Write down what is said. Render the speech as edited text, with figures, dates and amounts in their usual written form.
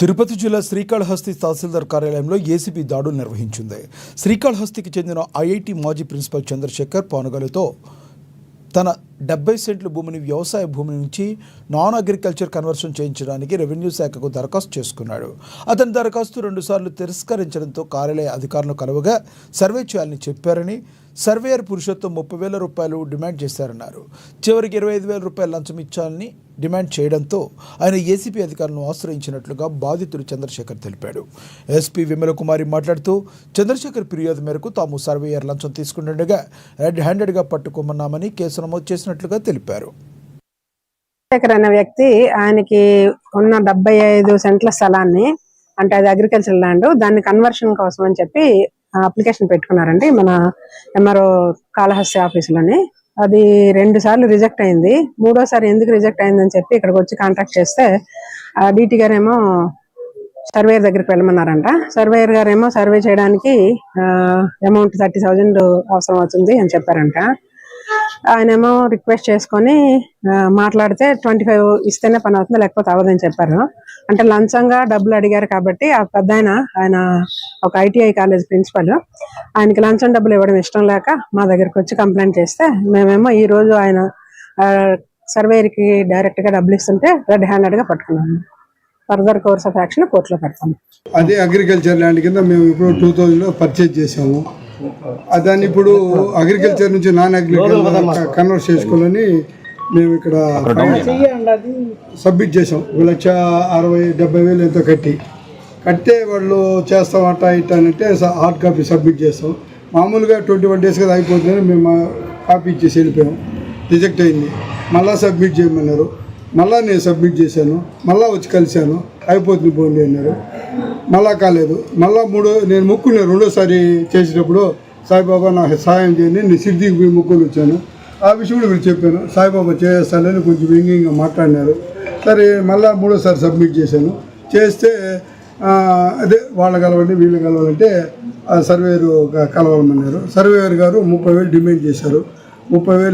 తిరుపతి జిల్లా శ్రీకాళహస్తి తహసీల్దార్ కార్యాలయంలో ఏసీబీ దాడులు నిర్వహించింది. శ్రీకాళహస్తికి చెందిన ఐఐటి మాజీ ప్రిన్సిపల్ చంద్రశేఖర్ పానుగలతో తన 70 సెంట్ల భూమిని వ్యవసాయ భూమి నుంచి నాన్ అగ్రికల్చర్ కన్వర్షన్ చేయించడానికి రెవెన్యూ శాఖకు దరఖాస్తు చేసుకున్నాడు. అతని దరఖాస్తు 2 సార్లు తిరస్కరించడంతో కార్యాలయ అధికారులను కలవగా సర్వే చేయాలని చెప్పారని, సర్వేయర్ పురుషోత్తం 30,000 రూపాయలు డిమాండ్ చేశారన్నారు. చివరికి 25,000 రూపాయలు లంచం ఇచ్చాలని డిమాండ్ చేయడంతో ఆయన ఏసీపీ అధికారులను ఆశ్రయించినట్లుగా బాధితుడు చంద్రశేఖర్ తెలిపాడు. ఎస్పీ విమలకుమారి మాట్లాడుతూ చంద్రశేఖర్ ఫిర్యాదు మేరకు తాము సర్వేయర్ లంచం తీసుకుంటుండగా రెడ్ హ్యాండెడ్గా పట్టుకోమన్నామని కేసు నమోదు చేసినట్లుగా తెలిపారు. చంద్రశేఖర్ అనే వ్యక్తి ఆయనకి ఉన్న 75 సెంట్ల స్థలాన్ని, అంటే అది అగ్రికల్చర్ ల్యాండ్, దాన్ని కన్వర్షన్ కోసం అని చెప్పి అప్లికేషన్ పెట్టుకున్నారండి మన ఎంఆర్ఓ కాళహస్తి ఆఫీసులోని. అది 2 సార్లు రిజెక్ట్ అయింది. 3వసారి ఎందుకు రిజెక్ట్ అయిందని చెప్పి ఇక్కడికి వచ్చి కాంటాక్ట్ చేస్తే డీటీ గారేమో సర్వేయర్ దగ్గరికి వెళ్ళమన్నారంట. సర్వేయర్ గారేమో సర్వే చేయడానికి అమౌంట్ 30,000 అవసరం అవుతుంది అని చెప్పారంట. ఆయనేమో రిక్వెస్ట్ చేసుకొని మాట్లాడితే 25 ఇస్తేనే పని అవుతుంది, లేకపోతే అవ్వదని చెప్పారు. అంటే లంచంగా డబ్బులు అడిగారు కాబట్టి ఆ పెద్ద ఆయన ఒక ఐటీఐ కాలేజ్ ప్రిన్సిపల్, ఆయనకి లంచం డబ్బులు ఇవ్వడం ఇష్టం లేక మా దగ్గరికి వచ్చి కంప్లైంట్ చేస్తే మేమేమో ఈ రోజు ఆయన సర్వేయర్కి డైరెక్ట్ గా డబ్బులు ఇస్తుంటే రెడ్ హ్యాండెడ్ గా పట్టుకున్నాము. ఫర్దర్ కోర్స్ ఆఫ్ యాక్షన్ కోర్టులో పెడతాము. అదే అగ్రికల్చర్ ల్యాండ్ కింద మేము ఇప్పుడు 2000లో పర్చేజ్ చేసాము. దాన్ని ఇప్పుడు అగ్రికల్చర్ నుంచి నాన్ అగ్రికల్చర్ కన్వర్ట్ చేసుకోవాలని మేము ఇక్కడ సబ్మిట్ చేసాం. 1,60,000-70,000 ఎంతో కట్టే వాళ్ళు చేస్తామట ఇట్లా అంటే హార్డ్ కాపీ సబ్మిట్ చేస్తాం. మామూలుగా 21 days కదా అయిపోతుందని మేము కాపీ ఇచ్చేసి వెళ్ళిపోయాం. రిజెక్ట్ అయింది. మళ్ళీ సబ్మిట్ చేయమన్నారు. మళ్ళీ నేను సబ్మిట్ చేశాను. మళ్ళీ వచ్చి కలిశాను. అయిపోతుంది పోండి అన్నారు. మళ్ళా కాలేదు. మళ్ళీ నేను మొక్కున్నాను. 2వసారి చేసేటప్పుడు సాయిబాబా నాకు సహాయం చేయండి, నేను సిద్ధికి పోయి మొక్కులు వచ్చాను. ఆ విషయం కూడా మీరు చెప్పాను. సాయిబాబా చేస్తానని కొంచెం వ్యంగ్యంగా మాట్లాడినారు. సరే మళ్ళీ 3వసారి సబ్మిట్ చేశాను. చేస్తే అదే వాళ్ళు కలవండి వీళ్ళు కలవాలంటే సర్వేయర్ కలవాలన్నారు. సర్వేయర్ గారు 30,000 డిమాండ్ చేశారు. 30,000